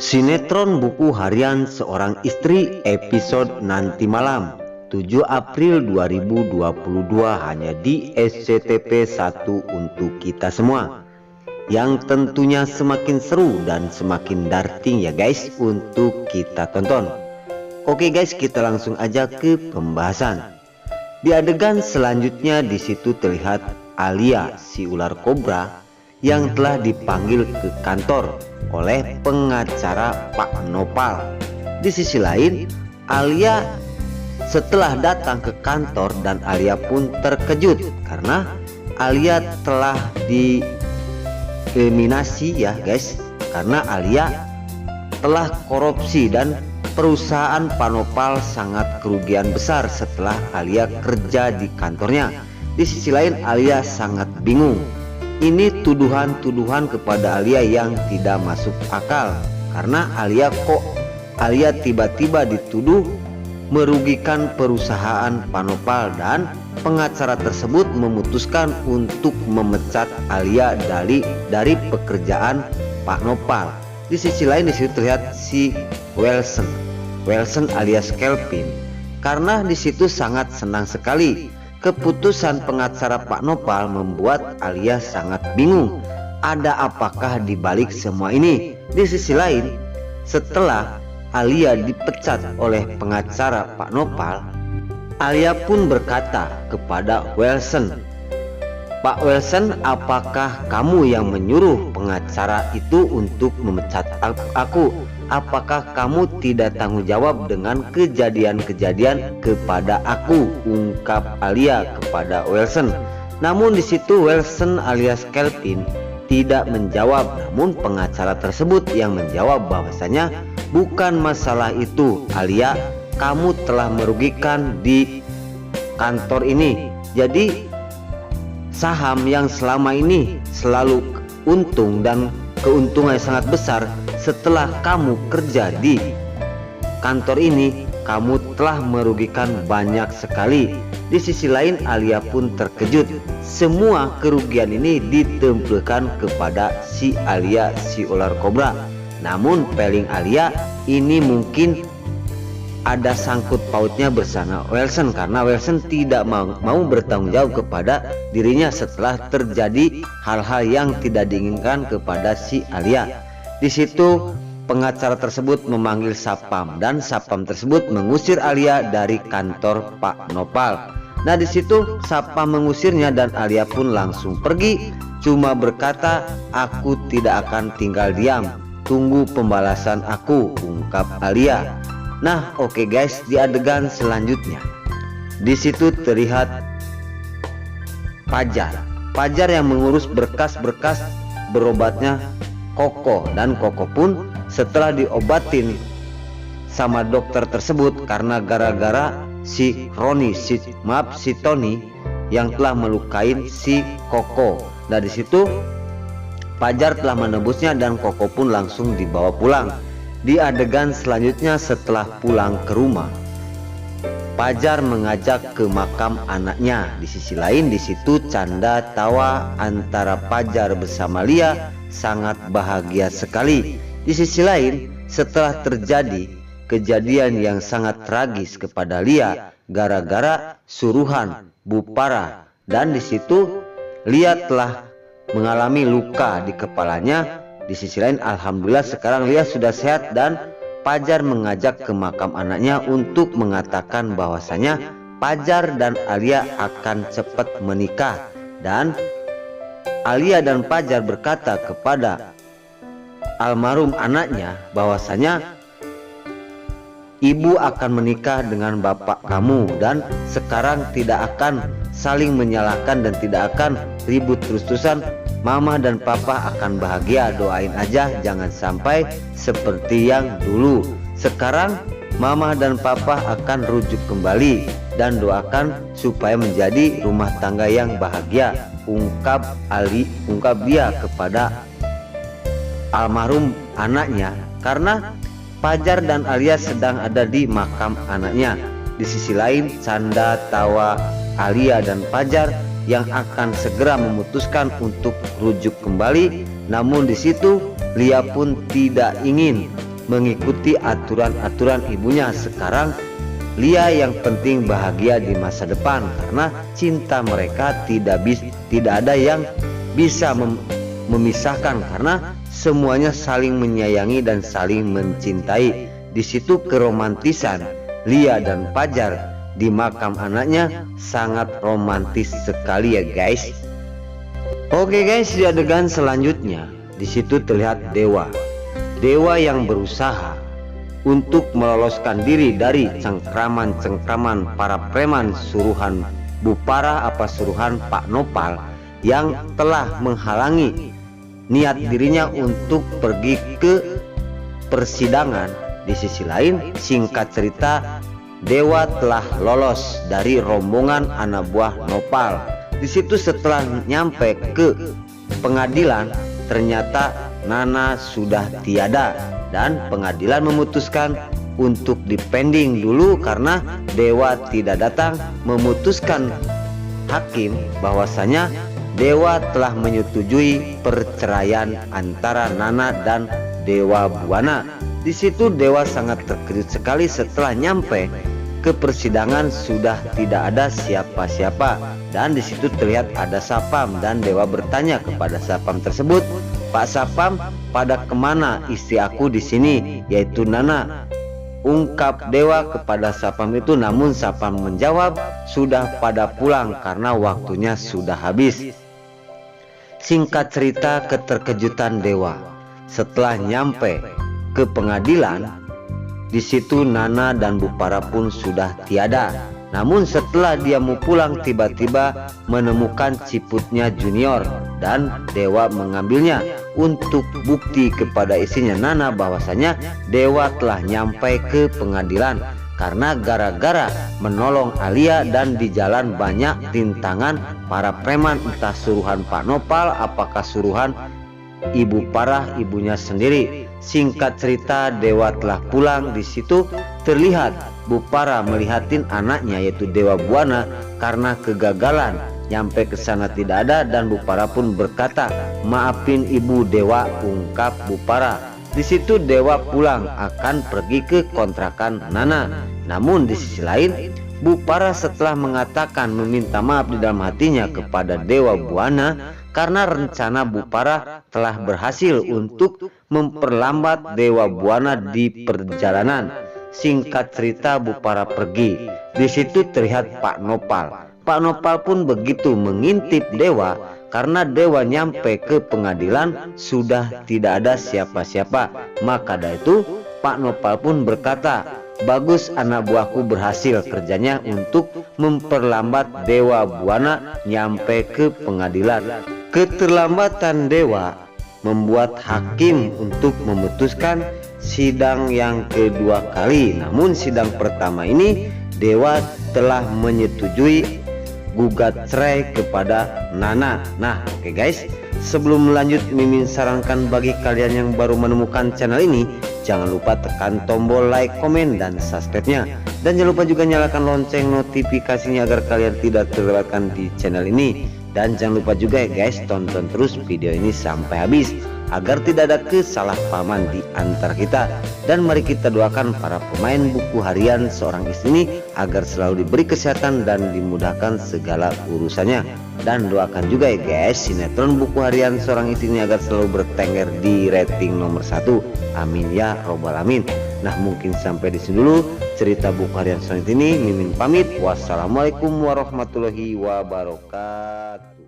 Sinetron buku harian seorang istri episode nanti malam 7 April 2022 hanya di SCTV 1 untuk kita semua, yang tentunya semakin seru dan semakin darting ya guys untuk kita tonton. Oke guys, kita langsung aja ke pembahasan. Di adegan selanjutnya di situ terlihat Alia si ular kobra yang telah dipanggil ke kantor oleh pengacara Pak Nopal. Di sisi lain, Alia setelah datang ke kantor dan Alia pun terkejut karena Alia telah dieliminasi ya guys, karena Alia telah korupsi dan perusahaan Pak Nopal sangat kerugian besar setelah Alia kerja di kantornya. Di sisi lain, Alia sangat bingung. Ini tuduhan-tuduhan kepada Alia yang tidak masuk akal, karena Alia tiba-tiba dituduh merugikan perusahaan Pak Nopal dan pengacara tersebut memutuskan untuk memecat Alia dari pekerjaan Pak Nopal. Di sisi lain di situ terlihat si Wilson alias Kelvin, karena di situ sangat senang sekali. Keputusan pengacara Pak Nopal membuat Alia sangat bingung. Ada apakah di balik semua ini? Di sisi lain, setelah Alia dipecat oleh pengacara Pak Nopal, Alia pun berkata kepada Wilson, "Pak Wilson, apakah kamu yang menyuruh pengacara itu untuk memecat aku? Apakah kamu tidak tanggung jawab dengan kejadian-kejadian kepada aku?" ungkap Alia kepada Wilson. Namun di situ Wilson alias Kelvin tidak menjawab, namun pengacara tersebut yang menjawab bahwasanya bukan masalah itu Alia, kamu telah merugikan di kantor ini. Jadi saham yang selama ini selalu untung dan keuntungan sangat besar, setelah kamu kerja di kantor ini, kamu telah merugikan banyak sekali. Di sisi lain, Alia pun terkejut. Semua kerugian ini ditempelkan kepada si Alia si ular kobra. Namun peling Alia ini mungkin ada sangkut pautnya bersama Wilson, karena Wilson tidak mau bertanggung jawab kepada dirinya setelah terjadi hal-hal yang tidak diinginkan kepada si Alia. Di situ pengacara tersebut memanggil Sapam dan Sapam tersebut mengusir Alia dari kantor Pak Nopal. Nah di situ Sapam mengusirnya dan Alia pun langsung pergi, cuma berkata, "Aku tidak akan tinggal diam, tunggu pembalasan aku," ungkap Alia. Nah oke guys, di adegan selanjutnya di situ terlihat Pajar yang mengurus berkas-berkas berobatnya Koko, dan Koko pun setelah diobatin sama dokter tersebut karena gara-gara si Tony yang telah melukain si Koko. Nah di situ Pajar telah menebusnya dan Koko pun langsung dibawa pulang. Di adegan selanjutnya setelah pulang ke rumah, Pajar mengajak ke makam anaknya. Di sisi lain di situ canda tawa antara Pajar bersama Lia sangat bahagia sekali. Di sisi lain, setelah terjadi kejadian yang sangat tragis kepada Lia gara-gara suruhan Bupara, dan di situ Lia telah mengalami luka di kepalanya. Di sisi lain alhamdulillah sekarang Lia sudah sehat dan Pajar mengajak ke makam anaknya untuk mengatakan bahwasanya Pajar dan Alia akan cepat menikah, dan Alia dan Pajar berkata kepada almarhum anaknya bahwasanya ibu akan menikah dengan bapak kamu dan sekarang tidak akan saling menyalahkan dan tidak akan ribut terus-terusan. Mama dan papa akan bahagia, doain aja jangan sampai seperti yang dulu. Sekarang mama dan papa akan rujuk kembali dan doakan supaya menjadi rumah tangga yang bahagia, ungkap dia kepada almarhum anaknya, karena Pajar dan Alia sedang ada di makam anaknya. Di sisi lain canda tawa Alia dan Pajar yang akan segera memutuskan untuk rujuk kembali. Namun di situ Lia pun tidak ingin mengikuti aturan-aturan ibunya. Sekarang Lia yang penting bahagia di masa depan, karena cinta mereka tidak ada yang bisa memisahkan, karena semuanya saling menyayangi dan saling mencintai. Di situ keromantisan Lia dan Fajar di makam anaknya sangat romantis sekali ya guys. Oke guys, di adegan selanjutnya di situ terlihat Dewa yang berusaha untuk meloloskan diri dari cengkraman para preman suruhan Bu Parah suruhan Pak Nopal yang telah menghalangi niat dirinya untuk pergi ke persidangan. Di sisi lain, singkat cerita, Dewa telah lolos dari rombongan anak buah Nopal. Di situ setelah nyampe ke pengadilan, ternyata Nana sudah tiada dan pengadilan memutuskan untuk dipending dulu karena Dewa tidak datang. Memutuskan hakim bahwasanya Dewa telah menyetujui perceraian antara Nana dan Dewa Buana. Di situ Dewa sangat terkejut sekali setelah nyampe ke persidangan sudah tidak ada siapa-siapa, dan di situ terlihat ada Sapam dan Dewa bertanya kepada Sapam tersebut, "Pak Sapam, pada kemana istri aku di sini, yaitu Nana?" Ungkap Dewa kepada Sapam itu, namun Sapam menjawab sudah pada pulang karena waktunya sudah habis. Singkat cerita, keterkejutan Dewa setelah nyampe ke pengadilan, di situ Nana dan Bu Parah pun sudah tiada. Namun setelah dia mau pulang, tiba-tiba menemukan ciputnya Junior dan Dewa mengambilnya untuk bukti kepada istrinya Nana bahwasanya Dewa telah nyampe ke pengadilan karena gara-gara menolong Alia dan di jalan banyak rintangan para preman, entah suruhan Pak Nopal apakah suruhan Ibu Parah ibunya sendiri. Singkat cerita, Dewa telah pulang. Di situ terlihat Bu Parah melihatin anaknya yaitu Dewa Buana karena kegagalan nyampe ke sana tidak ada, dan Bu Parah pun berkata, "Maafin Ibu Dewa," ungkap Bu Parah. Di situ Dewa pulang akan pergi ke kontrakan Nana. Namun di sisi lain, Bu Parah setelah mengatakan meminta maaf di dalam hatinya kepada Dewa Buana karena rencana Bu Parah telah berhasil untuk memperlambat Dewa Buana di perjalanan. Singkat cerita, Bu Parah pergi. Di situ terlihat Pak Nopal. Pak Nopal pun begitu mengintip Dewa karena Dewa nyampe ke pengadilan sudah tidak ada siapa-siapa. Maka dari itu Pak Nopal pun berkata, "Bagus, anak buahku berhasil kerjanya untuk memperlambat Dewa Buana nyampe ke pengadilan." Keterlambatan Dewa membuat hakim untuk memutuskan sidang yang kedua kali. Namun sidang pertama ini Dewa telah menyetujui gugat cerai kepada Nana. Nah, oke guys, sebelum lanjut, Mimin sarankan bagi kalian yang baru menemukan channel ini, jangan lupa tekan tombol like, komen, dan subscribe-nya. Dan jangan lupa juga nyalakan lonceng notifikasinya agar kalian tidak terlewatkan di channel ini. Dan jangan lupa juga ya guys, tonton terus video ini sampai habis agar tidak ada kesalahpahaman di antara kita. Dan mari kita doakan para pemain buku harian Seorang Istri ini agar selalu diberi kesehatan dan dimudahkan segala urusannya. Dan doakan juga ya guys, sinetron buku harian Seorang Istri ini agar selalu bertengger di rating nomor 1. Amin ya robbal alamin. Nah, mungkin sampai di sini dulu cerita buku harian Seorang Istri ini. Mimin pamit. Wassalamualaikum warahmatullahi wabarakatuh.